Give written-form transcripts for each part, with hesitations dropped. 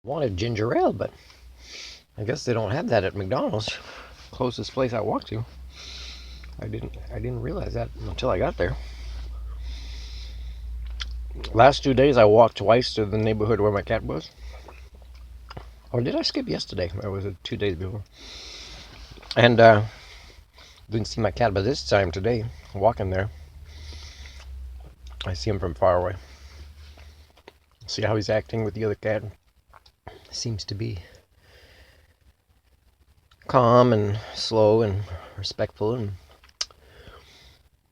Wanted ginger ale, but I guess they don't have that at McDonald's. Closest place I walked to. I didn't realize that until I got there. Last 2 days I walked twice to the neighborhood where my cat was. Or did I skip yesterday? Or was it 2 days before? And didn't see my cat, but this time today, walking there, I see him from far away. See how he's acting with the other cat. Seems to be calm and slow and respectful. And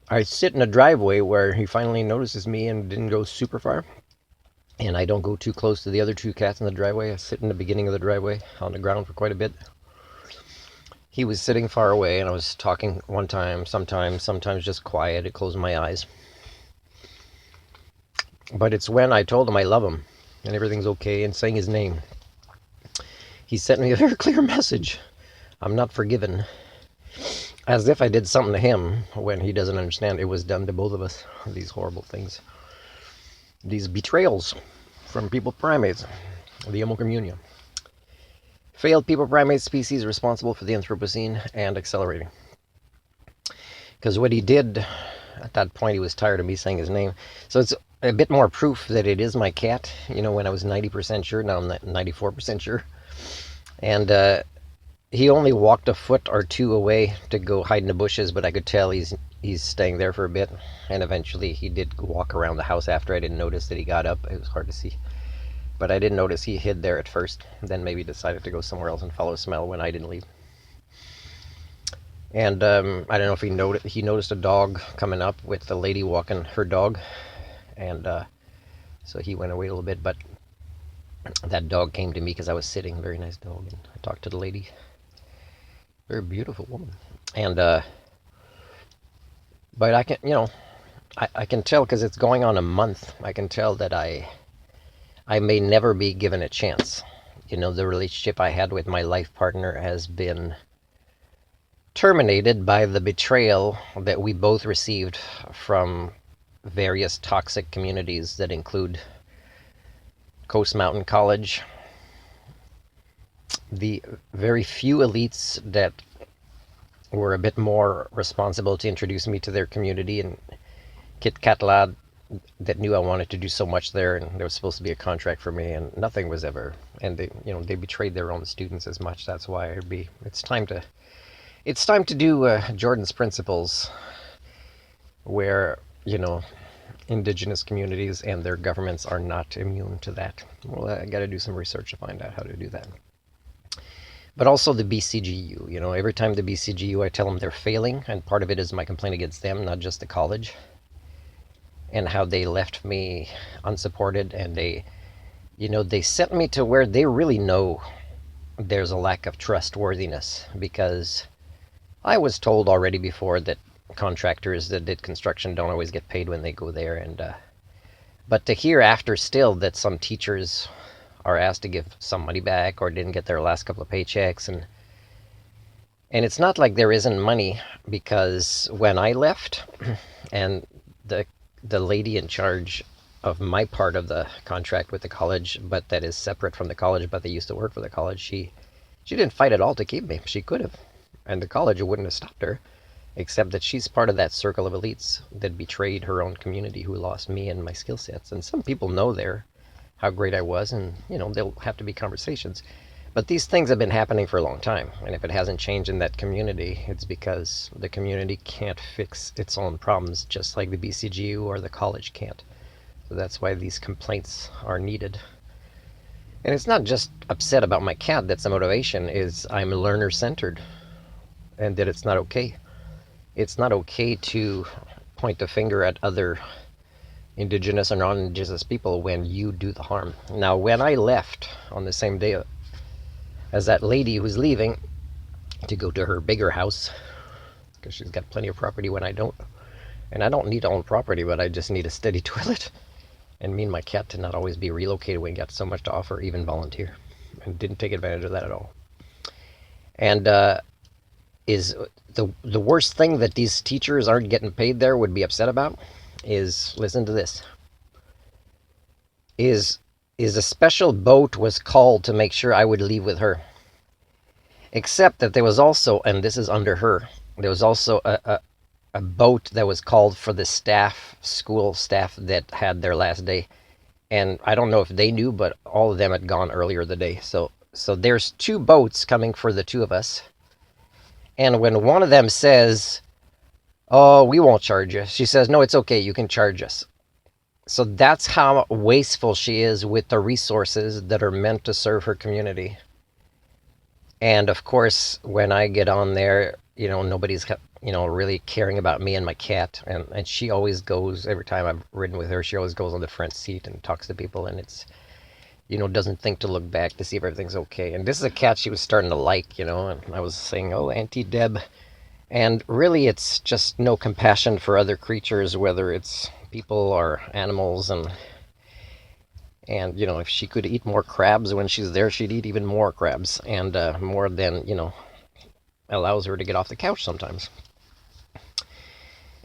I sit in a driveway where he finally notices me and didn't go super far. And I don't go too close to the other two cats in the driveway. I sit in the beginning of the driveway on the ground for quite a bit. He was sitting far away, and I was talking one time, sometimes just quiet. It closed my eyes. But it's when I told him I love him and everything's okay and saying his name. He sent me a very clear message. I'm not forgiven. As if I did something to him when he doesn't understand it was done to both of us. These horrible things. These betrayals from people primates. The Homo communio. Failed people primate species responsible for the Anthropocene and accelerating. Because what he did at that point, he was tired of me saying his name. So it's a bit more proof that it is my cat. You know, when I was 90% sure, now I'm 94% sure. And he only walked a foot or two away to go hide in the bushes, but I could tell he's staying there for a bit. And eventually he did walk around the house after. I didn't notice that he got up. It was hard to see. But I didn't notice he hid there at first. Then maybe decided to go somewhere else and follow smell when I didn't leave. And I don't know if he noticed a dog coming up with the lady walking her dog. And so he went away a little bit. But that dog came to me because I was sitting. Very nice dog. And I talked to the lady. Very beautiful woman. And but I can, I can tell because it's going on a month. I can tell that I may never be given a chance. You know, the relationship I had with my life partner has been terminated by the betrayal that we both received from various toxic communities that include Coast Mountain College, the very few elites that were a bit more responsible to introduce me to their community, and Kit Kat Lad that knew I wanted to do so much there, and there was supposed to be a contract for me, and nothing was ever. And they betrayed their own students as much. That's why it's time to do Jordan's Principles, where indigenous communities and their governments are not immune to that. Well, I got to do some research to find out how to do that. But also the BCGU. Every time the BCGU, I tell them they're failing, and part of it is my complaint against them, not just the college, and how they left me unsupported, and they sent me to where they really know there's a lack of trustworthiness, because I was told already before that contractors that did construction don't always get paid when they go there, and but to hear after still that some teachers are asked to give some money back or didn't get their last couple of paychecks, and it's not like there isn't money, because when I left and the lady in charge of my part of the contract with the college, but that is separate from the college, but they used to work for the college, she didn't fight at all to keep me. She could have, and the college wouldn't have stopped her, except that she's part of that circle of elites that betrayed her own community, who lost me and my skill sets. And some people know how great I was, and there'll have to be conversations. But these things have been happening for a long time, and if it hasn't changed in that community, it's because the community can't fix its own problems, just like the BCGU or the college can't. So that's why these complaints are needed. And it's not just upset about my cat that's the motivation, is I'm learner-centered, and that it's not okay. It's not okay to point the finger at other indigenous or non-indigenous people when you do the harm. Now, when I left on the same day as that lady who's leaving to go to her bigger house, because she's got plenty of property when I don't, and I don't need to own property, but I just need a steady toilet, and me and my cat to not always be relocated when we got so much to offer, even volunteer, and didn't take advantage of that at all. And is the worst thing that these teachers aren't getting paid there would be upset about is, listen to this, is is a special boat was called to make sure I would leave with her. Except that there was also, and this is under her, there was also a boat that was called for the staff, school staff that had their last day. And I don't know if they knew, but all of them had gone earlier the day. So there's two boats coming for the two of us. And when one of them says, "Oh, we won't charge you," she says, "No, it's okay. You can charge us." So that's how wasteful she is with the resources that are meant to serve her community. And of course, when I get on there, nobody's really caring about me and my cat. And she always goes, every time I've ridden with her, she always goes on the front seat and talks to people, and it's doesn't think to look back to see if everything's okay. And this is a cat she was starting to like, and I was saying, "Oh, Auntie Deb." And really, it's just no compassion for other creatures, whether it's people or animals. And if she could eat more crabs when she's there, she'd eat even more crabs, and more than allows her to get off the couch sometimes.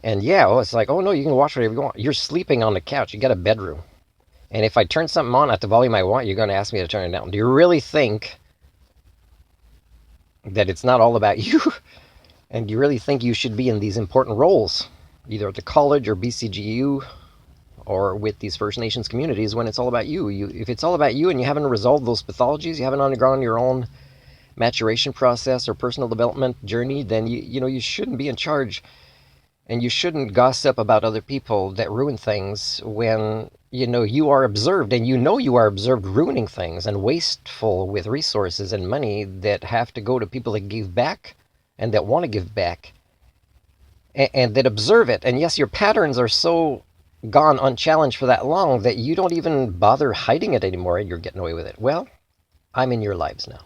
And yeah, it's like, "Oh no, you can watch whatever you want. You're sleeping on the couch. You got a bedroom. And if I turn something on at the volume I want, you're going to ask me to turn it down. Do you really think that it's not all about you?" And do you really think you should be in these important roles, either at the college or BCGU or with these First Nations communities, when it's all about you? If it's all about you and you haven't resolved those pathologies, you haven't undergone your own maturation process or personal development journey, then you shouldn't be in charge. And you shouldn't gossip about other people that ruin things when you are observed, and you are observed ruining things and wasteful with resources and money that have to go to people that give back and that want to give back and that observe it. And yes, your patterns are so gone unchallenged for that long that you don't even bother hiding it anymore, and you're getting away with it. Well, I'm in your lives now.